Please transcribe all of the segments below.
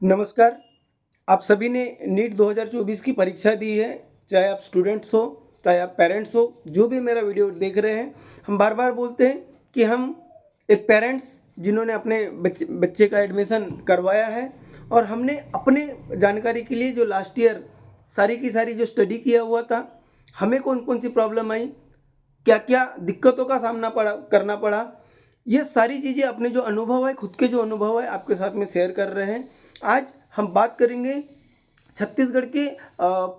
नमस्कार। आप सभी ने नीट 2024 की परीक्षा दी है, चाहे आप स्टूडेंट्स हो, चाहे आप पेरेंट्स हो, जो भी मेरा वीडियो देख रहे हैं। हम बार-बार बोलते हैं कि हम एक पेरेंट्स जिन्होंने अपने बच्चे बच्चे का एडमिशन करवाया है और हमने अपने जानकारी के लिए जो लास्ट ईयर सारी की सारी जो स्टडी किया हुआ था, हमें कौन-कौन सी प्रॉब्लम आई, क्या-क्या दिक्कतों का सामना करना पड़ा, ये सारी चीज़ें अपने जो अनुभव है, खुद के जो अनुभव है, आपके साथ में शेयर कर रहे हैं। आज हम बात करेंगे छत्तीसगढ़ के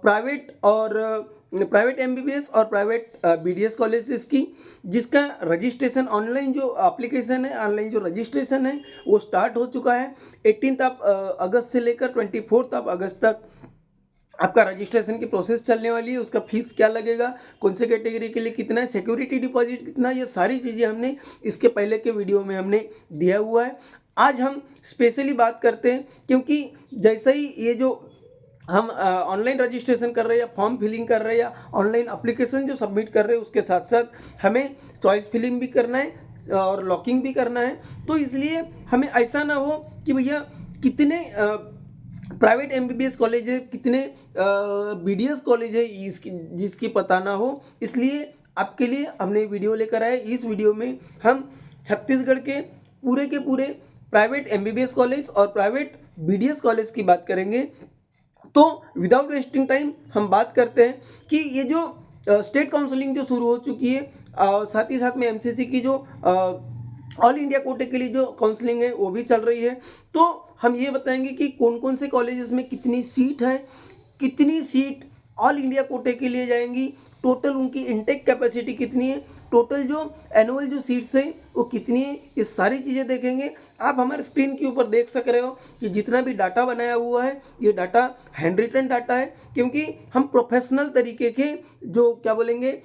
प्राइवेट एमबीबीएस और प्राइवेट बीडीएस कॉलेजेस की, जिसका रजिस्ट्रेशन ऑनलाइन जो एप्लीकेशन है, ऑनलाइन जो रजिस्ट्रेशन है, वो स्टार्ट हो चुका है। 18 आप अगस्त से लेकर 24 आप अगस्त तक आपका रजिस्ट्रेशन की प्रोसेस चलने वाली है। उसका फीस क्या लगेगा, कौन से कैटेगरी के लिए कितना है, सिक्योरिटी डिपॉजिट कितना है, ये सारी चीज़ें हमने इसके पहले के वीडियो में हमने दिया हुआ है। आज हम स्पेशली बात करते हैं, क्योंकि जैसे ही ये जो हम ऑनलाइन रजिस्ट्रेशन कर रहे हैं या फॉर्म फिलिंग कर रहे हैं या ऑनलाइन एप्लीकेशन जो सबमिट कर रहे हैं, उसके साथ साथ हमें चॉइस फिलिंग भी करना है और लॉकिंग भी करना है। तो इसलिए हमें ऐसा ना हो कि भैया कितने प्राइवेट एमबीबीएस कॉलेज है, कितने बीडीएस कॉलेज है, इसकी जिसकी पता ना हो। इसलिए आपके लिए हमने वीडियो लेकर आए। इस वीडियो में हम छत्तीसगढ़ के पूरे प्राइवेट एमबीबीएस कॉलेज और प्राइवेट बीडीएस कॉलेज की बात करेंगे। तो विदाउट वेस्टिंग टाइम हम बात करते हैं कि ये जो स्टेट काउंसलिंग जो शुरू हो चुकी है, साथ ही साथ में एमसीसी की जो ऑल इंडिया कोटे के लिए जो काउंसलिंग है वो भी चल रही है। तो हम ये बताएंगे कि कौन कौन से कॉलेजेस में कितनी सीट है, कितनी सीट ऑल इंडिया कोटे के लिए जाएंगी, टोटल उनकी इनटेक कैपेसिटी कितनी है, टोटल जो एनुअल जो सीट्स हैं वो कितनी है, ये सारी चीज़ें देखेंगे। आप हमारे स्क्रीन के ऊपर देख सक रहे हो कि जितना भी डाटा बनाया हुआ है, ये डाटा हैंड रिटन डाटा है, क्योंकि हम प्रोफेशनल तरीके के जो क्या बोलेंगे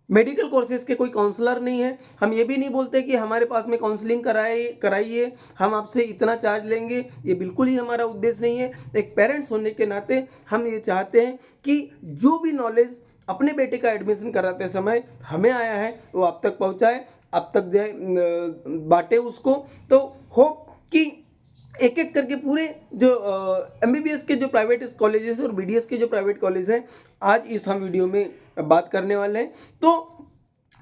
मेडिकल कोर्सेज के कोई काउंसलर नहीं है। हम ये भी नहीं बोलते कि हमारे पास में काउंसलिंग कराइए, हम आपसे इतना चार्ज लेंगे, ये बिल्कुल ही हमारा उद्देश्य नहीं है। एक पेरेंट्स होने के नाते हम ये चाहते हैं कि जो भी नॉलेज अपने बेटे का एडमिशन कराते समय हमें आया है वो आप तक पहुंचाए, आप तक बांटे उसको। तो होप कि एक एक करके पूरे जो एमबीबीएस के जो प्राइवेट कॉलेजेस और बीडीएस के जो प्राइवेट कॉलेज हैं, आज इस हम वीडियो में बात करने वाले हैं। तो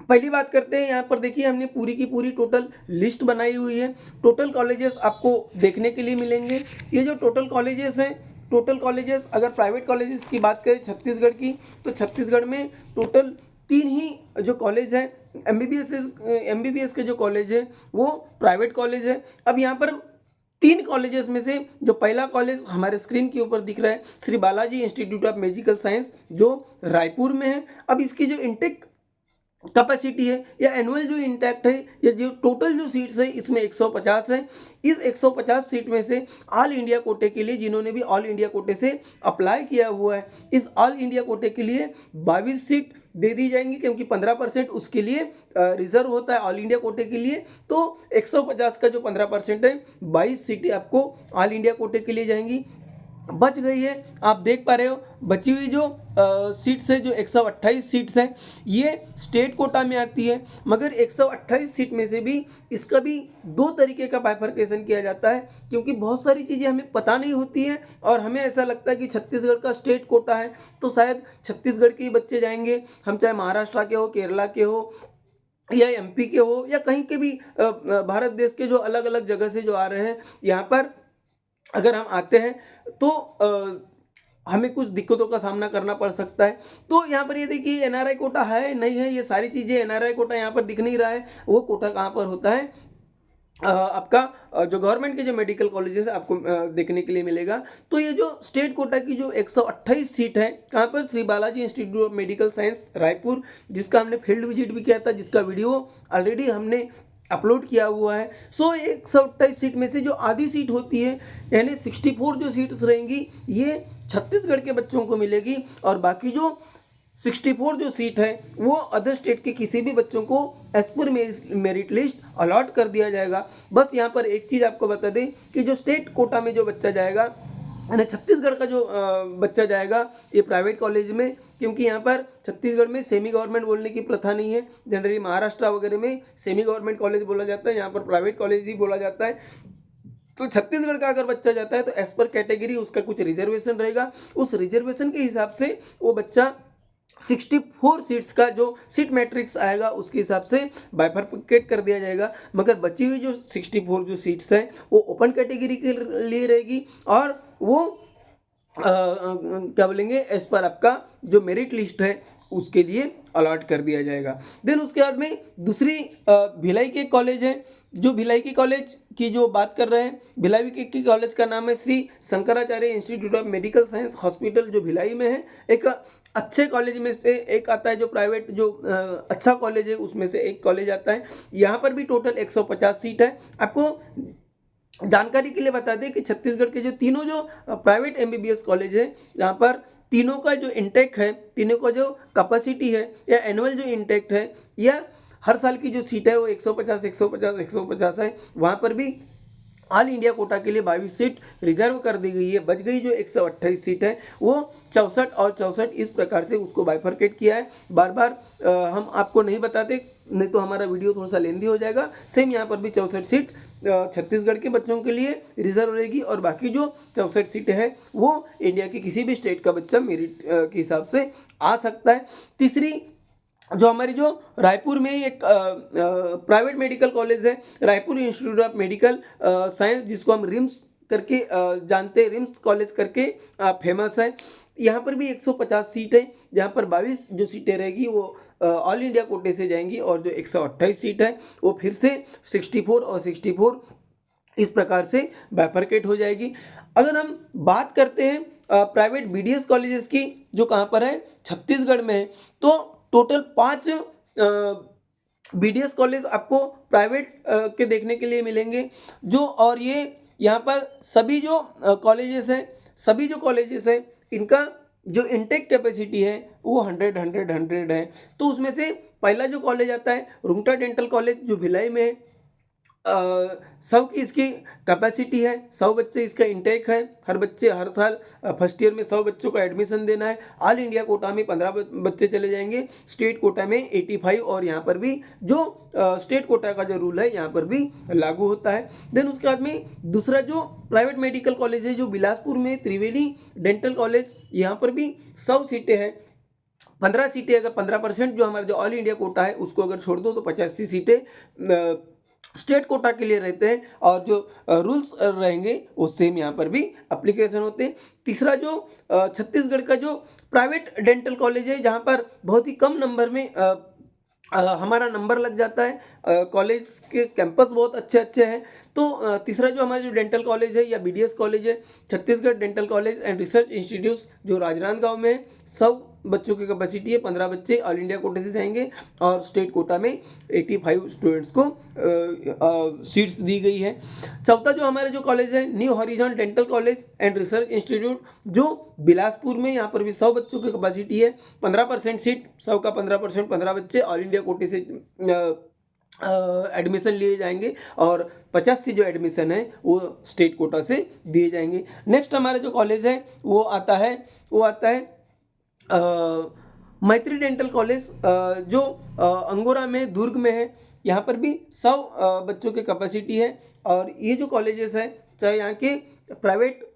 पहली बात करते हैं, यहाँ पर देखिए हमने पूरी की पूरी टोटल लिस्ट बनाई हुई है। टोटल कॉलेजेस आपको देखने के लिए मिलेंगे। ये जो टोटल कॉलेजेस हैं, टोटल कॉलेजेस अगर प्राइवेट कॉलेजेस की बात करें छत्तीसगढ़ की, तो छत्तीसगढ़ में टोटल 3 ही जो कॉलेज हैं एमबीबीएस के जो कॉलेज है वो प्राइवेट कॉलेज है। अब यहाँ पर 3 कॉलेजेस में से जो पहला कॉलेज हमारे स्क्रीन के ऊपर दिख रहा है, Shri Balaji institute of medical science, जो रायपुर में है। अब इसकी जो इनटेक कैपेसिटी है या एनुअल जो इंटैक्ट है या जो टोटल जो सीट्स है, इसमें 150 है। इस 150 सीट में से ऑल इंडिया कोटे के लिए जिन्होंने भी ऑल इंडिया कोटे से अप्लाई किया हुआ है, इस ऑल इंडिया कोटे के लिए 22 सीट दे दी जाएंगी, क्योंकि 15% उसके लिए रिजर्व होता है ऑल इंडिया कोटे के लिए। तो 150 का जो 15% है, 22 सीटें आपको ऑल इंडिया कोटे के लिए जाएंगी। बच गई है, आप देख पा रहे हो बची हुई जो सीट्स है, जो 128 सीट्स हैं, ये स्टेट कोटा में आती है। मगर 128 सीट में से भी इसका भी 2 तरीके का बाइफर्केशन किया जाता है, क्योंकि बहुत सारी चीज़ें हमें पता नहीं होती हैं और हमें ऐसा लगता है कि छत्तीसगढ़ का स्टेट कोटा है तो शायद छत्तीसगढ़ के ही बच्चे जाएंगे। हम चाहे महाराष्ट्र के हो, केरला के हो या एमपी के हो या कहीं के भी भारत देश के जो अलग अलग जगह से जो आ रहे हैं, यहाँ पर अगर हम आते हैं तो हमें कुछ दिक्कतों का सामना करना पड़ सकता है। तो यहाँ पर ये देखिए एनआरआई कोटा है नहीं है, ये सारी चीज़ें, एनआरआई कोटा यहाँ पर दिख नहीं रहा है, वो कोटा कहाँ पर होता है, आपका जो गवर्नमेंट के जो मेडिकल कॉलेजेस है आपको देखने के लिए मिलेगा। तो ये जो स्टेट कोटा की जो 128 सीट है, कहाँ पर, Shri Balaji institute of medical science Raipur, जिसका हमने फील्ड विजिट भी किया था, जिसका वीडियो ऑलरेडी हमने अपलोड किया हुआ है। सो 128 सीट में से जो आधी सीट होती है, यानी 64 जो सीट्स रहेंगी, ये छत्तीसगढ़ के बच्चों को मिलेगी और बाकी जो 64 जो सीट है वो अदर स्टेट के किसी भी बच्चों को as per merit list allot कर दिया जाएगा। बस यहाँ पर एक चीज़ आपको बता दें कि जो स्टेट कोटा में जो बच्चा जाएगा, यानी छत्तीसगढ़ का जो बच्चा जाएगा ये प्राइवेट कॉलेज में, क्योंकि यहाँ पर छत्तीसगढ़ में सेमी गवर्नमेंट बोलने की प्रथा नहीं है। जनरली महाराष्ट्र वगैरह में सेमी गवर्नमेंट कॉलेज बोला जाता है, यहाँ पर प्राइवेट कॉलेज ही बोला जाता है। तो छत्तीसगढ़ का अगर बच्चा जाता है तो एज पर कैटेगरी उसका कुछ रिजर्वेशन रहेगा, उस रिजर्वेशन के हिसाब से वो बच्चा 64 सीट्स का जो सीट मैट्रिक्स आएगा उसके हिसाब से बाइफरकेट कर दिया जाएगा। मगर बची हुई जो 64 जो सीट्स हैं वो ओपन कैटेगरी के लिए रहेगी और वो क्या बोलेंगे एज पर आपका जो मेरिट लिस्ट है उसके लिए अलॉट कर दिया जाएगा। देन उसके बाद में दूसरी भिलाई के कॉलेज है, जो भिलाई की कॉलेज की जो बात कर रहे हैं, भिलाई की कॉलेज का नाम है Shri Shankaracharya institute of medical science hospital, जो भिलाई में है। एक अच्छे कॉलेज में से एक आता है, जो प्राइवेट जो अच्छा कॉलेज है उसमें से एक कॉलेज आता है। यहाँ पर भी टोटल 150 सीट है। आपको जानकारी के लिए बता दें कि छत्तीसगढ़ के जो तीनों जो प्राइवेट एमबीबीएस कॉलेज है, यहाँ पर तीनों का जो इंटेक है, तीनों का जो कैपेसिटी है या एनुअल जो इंटेक है या हर साल की जो सीट है वो 150 है। वहाँ पर भी ऑल इंडिया कोटा के लिए 22 सीट रिजर्व कर दी गई है। बच गई जो 128 सीट है वो 64 और 64 इस प्रकार से उसको बाइफरकेट किया है। बार बार हम आपको नहीं बताते, नहीं तो हमारा वीडियो थोड़ा सा लेंदी हो जाएगा। सेम यहाँ पर भी 64 सीट छत्तीसगढ़ के बच्चों के लिए रिजर्व रहेगी और बाकी जो 64 सीटें हैं वो इंडिया के किसी भी स्टेट का बच्चा मेरिट के हिसाब से आ सकता है। तीसरी जो हमारी जो रायपुर में एक प्राइवेट मेडिकल कॉलेज है, Raipur institute of medical science, जिसको हम रिम्स करके जानते हैं, रिम्स कॉलेज करके फेमस है। यहाँ पर भी 150 सीट है, जहाँ पर 22 जो सीटें रहेगी वो ऑल इंडिया कोटे से जाएंगी और जो 128 सीट है वो फिर से 64 और 64 इस प्रकार से बाइफरकेट हो जाएगी। अगर हम बात करते हैं प्राइवेट बीडीएस कॉलेजेस की, जो कहाँ पर है, छत्तीसगढ़ में है, तो टोटल 5 बीडीएस कॉलेज आपको प्राइवेट के देखने के लिए मिलेंगे। जो और ये यहाँ पर सभी जो कॉलेजेस हैं इनका जो इनटेक कैपेसिटी है वो 100 है। तो उसमें से पहला जो कॉलेज आता है रुंगटा डेंटल कॉलेज, जो भिलाई में है। 100 की इसकी कैपेसिटी है, 100 बच्चे इसका इंटेक है। हर बच्चे हर साल फर्स्ट ईयर में 100 बच्चों का एडमिशन देना है। ऑल इंडिया कोटा में 15 बच्चे चले जाएंगे, स्टेट कोटा में 85 और यहाँ पर भी जो स्टेट कोटा का जो रूल है यहाँ पर भी लागू होता है। देन उसके बाद में दूसरा जो प्राइवेट मेडिकल कॉलेज है जो बिलासपुर में त्रिवेणी डेंटल कॉलेज, यहाँ पर भी 100 सीटें हैं। 15 सीटें अगर 15% जो हमारा जो ऑल इंडिया कोटा है उसको अगर छोड़ दो तो 85 सीटें स्टेट कोटा के लिए रहते हैं और जो रूल्स रहेंगे वो सेम यहाँ पर भी एप्लीकेशन होते हैं। तीसरा जो छत्तीसगढ़ का जो प्राइवेट डेंटल कॉलेज है, जहाँ पर बहुत ही कम नंबर में हमारा नंबर लग जाता है। कॉलेज के कैंपस बहुत अच्छे हैं। तो तीसरा जो हमारा जो डेंटल कॉलेज है या बीडीएस कॉलेज है, Chhattisgarh dental college and research institute, जो राजनांदगांव में है। 100 बच्चों की कैपेसिटी है, 15 बच्चे ऑल इंडिया कोटे से जाएंगे और स्टेट कोटा में 85 स्टूडेंट्स को सीट्स दी गई है। चौथा जो हमारे जो कॉलेज है new horizon dental college and research institute, जो बिलासपुर में, यहाँ पर भी 100 बच्चों की कैपेसिटी है। 15% सीट, 100 का 15%, 15 बच्चे ऑल इंडिया कोटे से एडमिशन लिए जाएंगे और 50 जो एडमिशन है वो स्टेट कोटा से दिए जाएंगे। नेक्स्ट हमारा जो कॉलेज है वो आता है मैत्री डेंटल कॉलेज, जो अंगोरा में, दुर्ग में है। यहाँ पर भी 100 बच्चों की कैपेसिटी है और ये जो कॉलेजेस है, चाहे यहाँ के प्राइवेट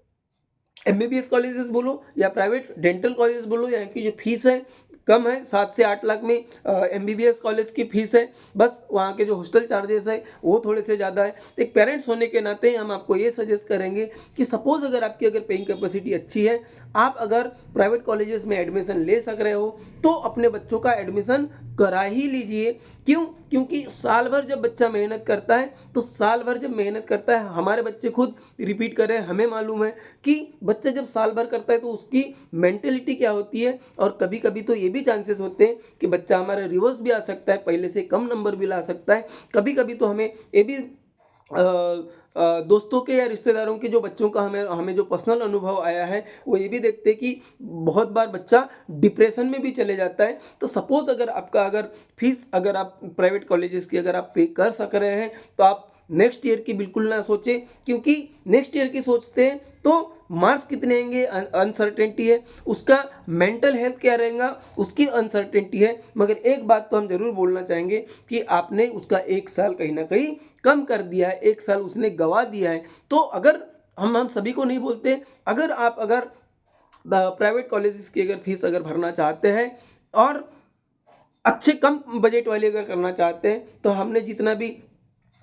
एमबीबीएस कॉलेजेस बोलो या प्राइवेट डेंटल कॉलेजेस बोलो, यहाँ की जो फीस है कम है। 7 से 8 लाख में एमबीबीएस कॉलेज की फीस है। बस वहाँ के जो हॉस्टल चार्जेस है वो थोड़े से ज़्यादा है। एक पेरेंट्स होने के नाते हम आपको ये सजेस्ट करेंगे कि सपोज़ अगर आपकी अगर पेइंग कैपेसिटी अच्छी है, आप अगर प्राइवेट कॉलेजेस में एडमिशन ले सक रहे हो तो अपने बच्चों का एडमिशन करा ही लीजिए। क्यों? क्योंकि साल भर जब बच्चा मेहनत करता है तो साल भर जब मेहनत करता है, हमारे बच्चे खुद रिपीट कर रहे हैं, हमें मालूम है कि बच्चा जब साल भर करता है तो उसकी मेंटेलिटी क्या होती है। और कभी कभी तो ये भी चांसेस होते हैं कि बच्चा हमारा रिवर्स भी आ सकता है, पहले से कम नंबर भी ला सकता है। कभी कभी तो हमें ये भी दोस्तों के या रिश्तेदारों के जो बच्चों का हमें जो पर्सनल अनुभव आया है वो ये भी देखते हैं कि बहुत बार बच्चा डिप्रेशन में भी चले जाता है। तो सपोज़ अगर आपका अगर फीस अगर आप प्राइवेट कॉलेजेस की अगर आप पे कर सक रहे हैं तो आप नेक्स्ट ईयर की बिल्कुल ना सोचें, क्योंकि नेक्स्ट ईयर की सोचते हैं तो मार्क्स कितने आएंगे अनसर्टेनिटी है, उसका मेंटल हेल्थ क्या रहेगा उसकी अनसर्टेनिटी है। मगर एक बात तो हम ज़रूर बोलना चाहेंगे कि आपने उसका 1 साल कहीं ना कहीं कम कर दिया है, 1 साल उसने गंवा दिया है। तो अगर हम सभी को नहीं बोलते, अगर प्राइवेट कॉलेजेस की अगर फीस अगर भरना चाहते हैं और अच्छे कम बजट वाले अगर करना चाहते हैं, तो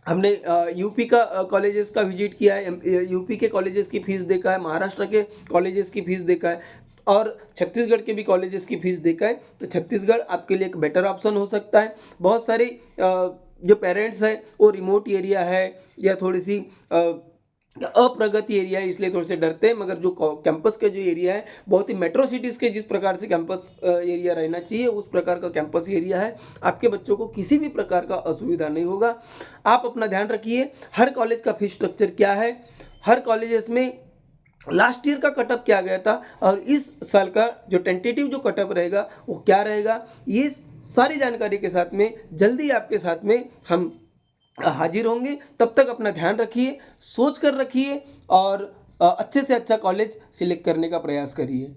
हमने यूपी का कॉलेजेस का विजिट किया है, यूपी के कॉलेजेस की फ़ीस देखा है, महाराष्ट्र के कॉलेजेस की फ़ीस देखा है और छत्तीसगढ़ के भी कॉलेजेस की फ़ीस देखा है। तो छत्तीसगढ़ आपके लिए एक बेटर ऑप्शन हो सकता है। बहुत सारे जो पेरेंट्स हैं वो रिमोट एरिया है या थोड़ी सी अप्रगति एरिया है, इसलिए थोड़े से डरते हैं। मगर जो कैंपस का जो एरिया है, बहुत ही मेट्रो सिटीज़ के जिस प्रकार से कैंपस एरिया रहना चाहिए उस प्रकार का कैंपस एरिया है। आपके बच्चों को किसी भी प्रकार का असुविधा नहीं होगा। आप अपना ध्यान रखिए। हर कॉलेज का फीस स्ट्रक्चर क्या है, हर कॉलेजेस में लास्ट ईयर का कटअप क्या गया था और इस साल का जो टेंटेटिव जो कटअप रहेगा वो क्या रहेगा, ये सारी जानकारी के साथ में जल्दी आपके साथ में हम हाजिर होंगे। तब तक अपना ध्यान रखिए, सोच कर रखिए और अच्छे से अच्छा कॉलेज सिलेक्ट करने का प्रयास करिए।